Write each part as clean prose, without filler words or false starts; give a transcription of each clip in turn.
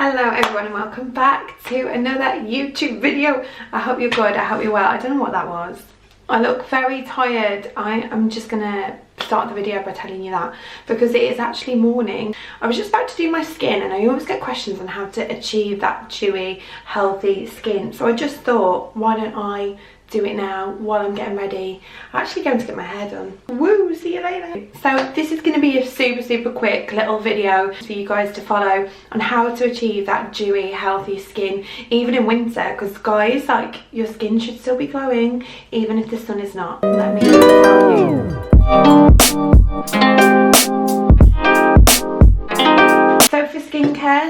Hello everyone and welcome back to another YouTube video. I hope you're good, I hope you're well. I don't know what that was. I look very tired. I'm just gonna start the video by telling you that because it is actually morning. I was just about to do my skin and I always get questions on how to achieve that dewy, healthy skin. So I just thought, why don't I do it now while I'm getting ready. I'm actually going to get my hair done. Woo, see you later. So this is going to be a super quick little video for you guys to follow on how to achieve that dewy, healthy skin even in winter, because guys, like, your skin should still be glowing even if the sun is not. Let me tell you. So for skincare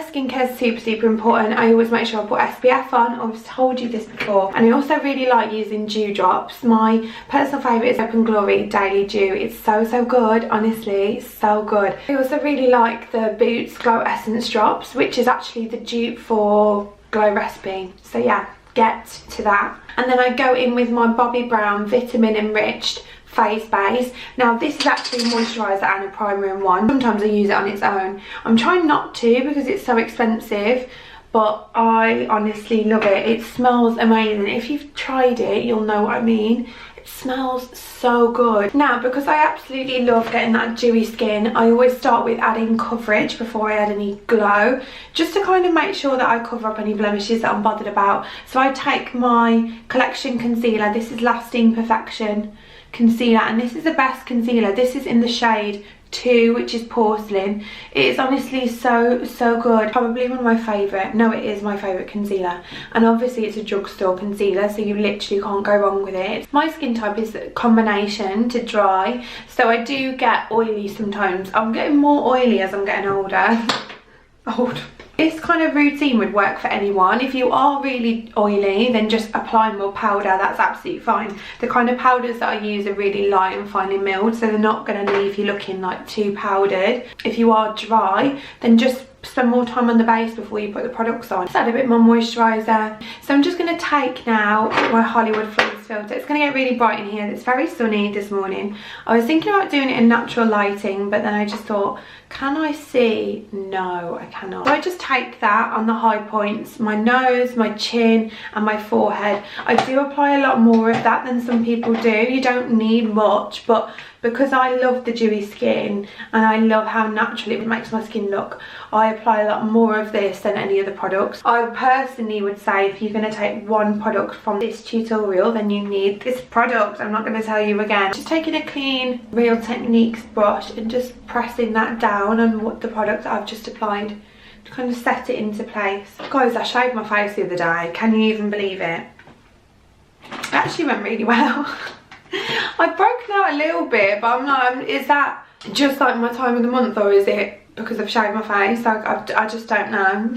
is super important. I always make sure I put SPF on. I've told you this before. And I also really like using dew drops. My personal favourite is Open Glory Daily Dew. It's so good, honestly, so good. I also really like the Boots Glow Essence drops, which is actually the dupe for Glow Recipe. So yeah, get to that. And then I go in with my Bobbi Brown Vitamin Enriched face base. Now this is actually a moisturiser and a primer in one. Sometimes I use it on its own. I'm trying not to because it's so expensive, but I honestly love it. It smells amazing. If you've tried it, you'll know what I mean. It smells so good. Now, because I absolutely love getting that dewy skin, I always start with adding coverage before I add any glow, just to kind of make sure that I cover up any blemishes that I'm bothered about. So I take my Collection concealer. This is Lasting Perfection concealer, and this is the best concealer. This is in the shade 2, which is Porcelain. It is honestly so good. Probably one of my favourite. No, it is my favourite concealer. And obviously it's a drugstore concealer, so you literally can't go wrong with it. My skin type is a combination to dry, so I do get oily sometimes. I'm getting more oily as I'm getting older. This kind of routine would work for anyone. If you are really oily, then just apply more powder. That's absolutely fine. The kind of powders that I use are really light and finely milled, so they're not going to leave you looking like too powdered. If you are dry, then just spend more time on the base before you put the products on. Just add a bit more moisturiser. So I'm just going to take now my Hollywood Fleece filter. It's going to get really bright in here. It's very sunny this morning. I was thinking about doing it in natural lighting, but then I just thought, can I see? No, I cannot. So I just take that on the high points, my nose, my chin and my forehead. I do apply a lot more of that than some people do. You don't need much, but because I love the dewy skin and I love how natural it makes my skin look, I apply a lot more of this than any other products. I personally would say if you're going to take one product from this tutorial, then you need this product. I'm not going to tell you again. Just taking a clean Real Techniques brush and just pressing that down on what the product I've just applied to kind of set it into place. Guys, I shaved my face the other day. Can you even believe it? It actually went really well. I've broken out a little bit, but I'm like, is that just like my time of the month, or is it because I've shaved my face? I just don't know.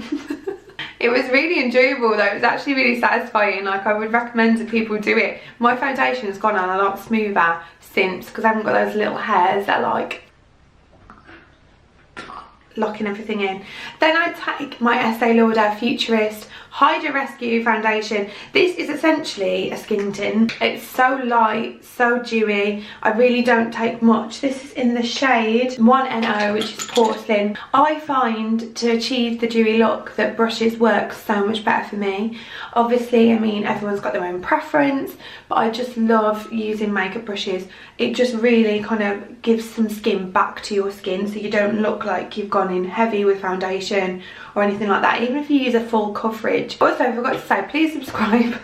It was really enjoyable though. It was actually really satisfying. Like, I would recommend that people do it. My foundation has gone on a lot smoother since, because I haven't got those little hairs that are like locking everything in. Then I take my Estée Lauder Futurist Hydra Rescue foundation. This is essentially a skin tint. It's so light, so dewy. I really don't take much. This is in the shade 1NO, which is Porcelain. I find to achieve the dewy look that brushes work so much better for me. Obviously, I mean, everyone's got their own preference, but I just love using makeup brushes. It just really kind of gives some skin back to your skin, so you don't look like you've gone in heavy with foundation or anything like that, even if you use a full coverage. Also, I forgot to say, please subscribe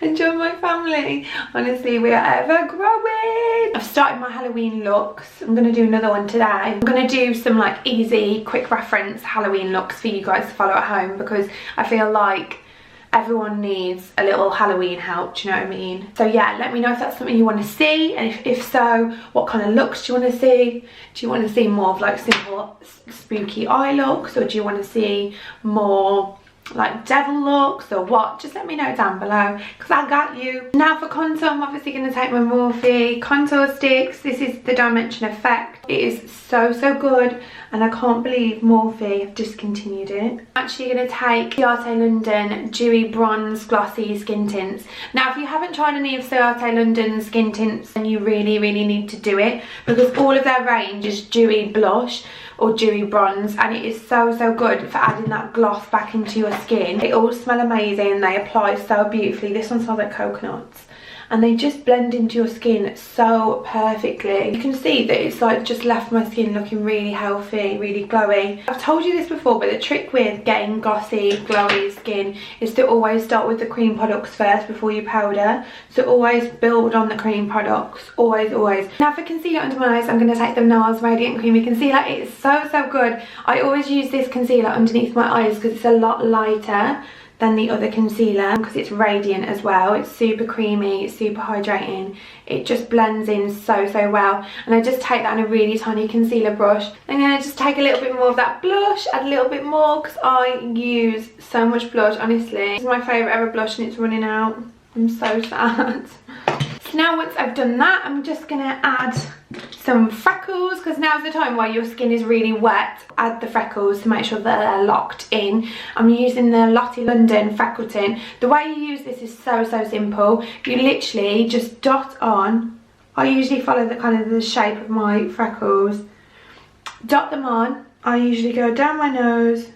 and join my family. Honestly, we are ever growing. I've started my Halloween looks. I'm going to do another one today. I'm going to do some like easy, quick reference Halloween looks for you guys to follow at home, because I feel like everyone needs a little Halloween help, do you know what I mean? So yeah, let me know if that's something you want to see, and if so, what kind of looks do you want to see? Do you want to see more of like simple spooky eye looks, or do you want to see more like devil looks, or what? Just let me know down below, because I got you. Now for contour, I'm obviously going to take my Morphe contour sticks. This is the Dimension Effect. It is so good, and I can't believe Morphe have discontinued it. I'm actually going to take Ciate London Dewy Bronze Glossy Skin Tints. Now, if you haven't tried any of Ciate London skin tints, then you really need to do it, because all of their range is dewy blush, or dewy bronze, and it is so good for adding that gloss back into your skin. They all smell amazing, they apply so beautifully. This one smells like coconuts, and they just blend into your skin so perfectly. You can see that it's like just left my skin looking really healthy, really glowy. I've told you this before, but the trick with getting glossy, glowy skin is to always start with the cream products first before you powder. So always build on the cream products, always. Now for concealer under my eyes, I'm going to take the Nars Radiant Creamy Concealer. It is so good. I always use this concealer underneath my eyes because it's a lot lighter than the other concealer, because it's radiant as well. It's super creamy, it's super hydrating. It just blends in so well. And I just take that on a really tiny concealer brush. I'm gonna just take a little bit more of that blush, add a little bit more, because I use so much blush, honestly. This is my favourite ever blush and it's running out. I'm so sad. So now once I've done that, I'm just gonna add some freckles, because now's the time while your skin is really wet. Add the freckles to make sure that they're locked in. I'm using the Lottie London freckle tint. The way you use this is so simple. You literally just dot on. I usually follow the kind of the shape of my freckles. Dot them on. I usually go down my nose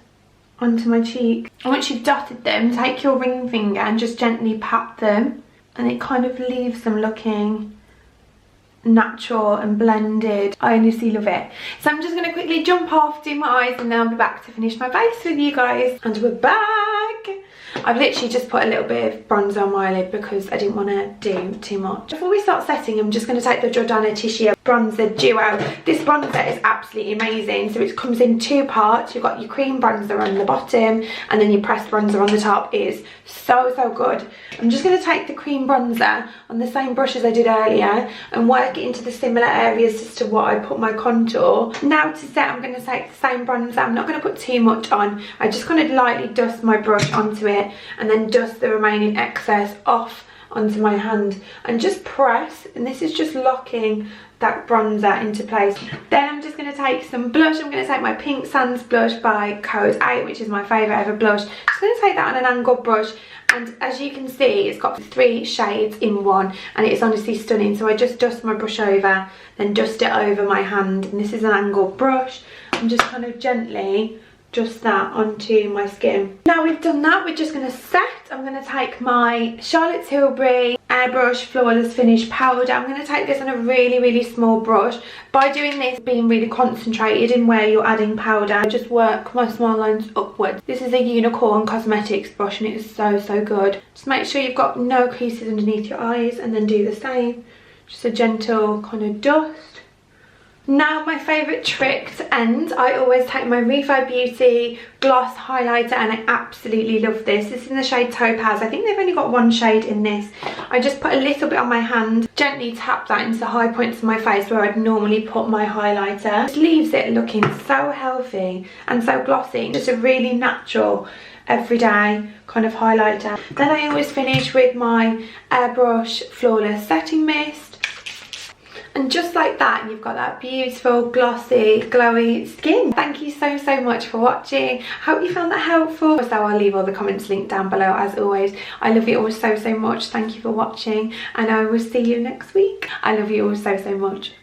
onto my cheek. And once you've dotted them, take your ring finger and just gently pat them, and it kind of leaves them looking natural and blended. I honestly love it. So I'm just going to quickly jump off, do my eyes, and then I'll be back to finish my base with you guys. And we're back. I've literally just put a little bit of bronzer on my eyelid because I didn't want to do too much. Before we start setting, I'm just going to take the Jordana Ticia bronzer duo. This bronzer is absolutely amazing. So it comes in two parts. You've got your cream bronzer on the bottom and then your pressed bronzer on the top. It is so good. I'm just going to take the cream bronzer on the same brush as I did earlier and work it into the similar areas as to what I put my contour. Now to set, I'm going to take the same bronzer. I'm not going to put too much on. I just kind of lightly dust my brush onto it and then dust the remaining excess off onto my hand and just press, and this is just locking that bronzer into place. Then I'm just going to take some blush. I'm going to take my Pink Sands blush by COULDN, which is my favourite ever blush. I'm just going to take that on an angled brush, and as you can see, it's got 3 shades in one, and it's honestly stunning. So I just dust my brush over, then dust it over my hand, and this is an angled brush. I'm just kind of gently just that onto my skin. Now we've done that, we're just going to set. I'm going to take my Charlotte Tilbury Airbrush Flawless Finish Powder. I'm going to take this on a really small brush. By doing this, being really concentrated in where you're adding powder, I just work my smile lines upwards. This is a Unicorn Cosmetics brush and it is so good. Just make sure you've got no creases underneath your eyes, and then do the same. Just a gentle kind of dust. Now my favourite trick to end, I always take my Refy Beauty gloss highlighter, and I absolutely love this. This is in the shade Topaz. I think they've only got 1 shade in this. I just put a little bit on my hand, gently tap that into the high points of my face where I'd normally put my highlighter. Just leaves it looking so healthy and so glossy. Just a really natural, everyday kind of highlighter. Then I always finish with my Airbrush Flawless Setting Mist. And just like that, you've got that beautiful, glossy, glowy skin. Thank you so much for watching. Hope you found that helpful. So I'll leave all the comments linked down below as always. I love you all so much. Thank you for watching, and I will see you next week. I love you all so much.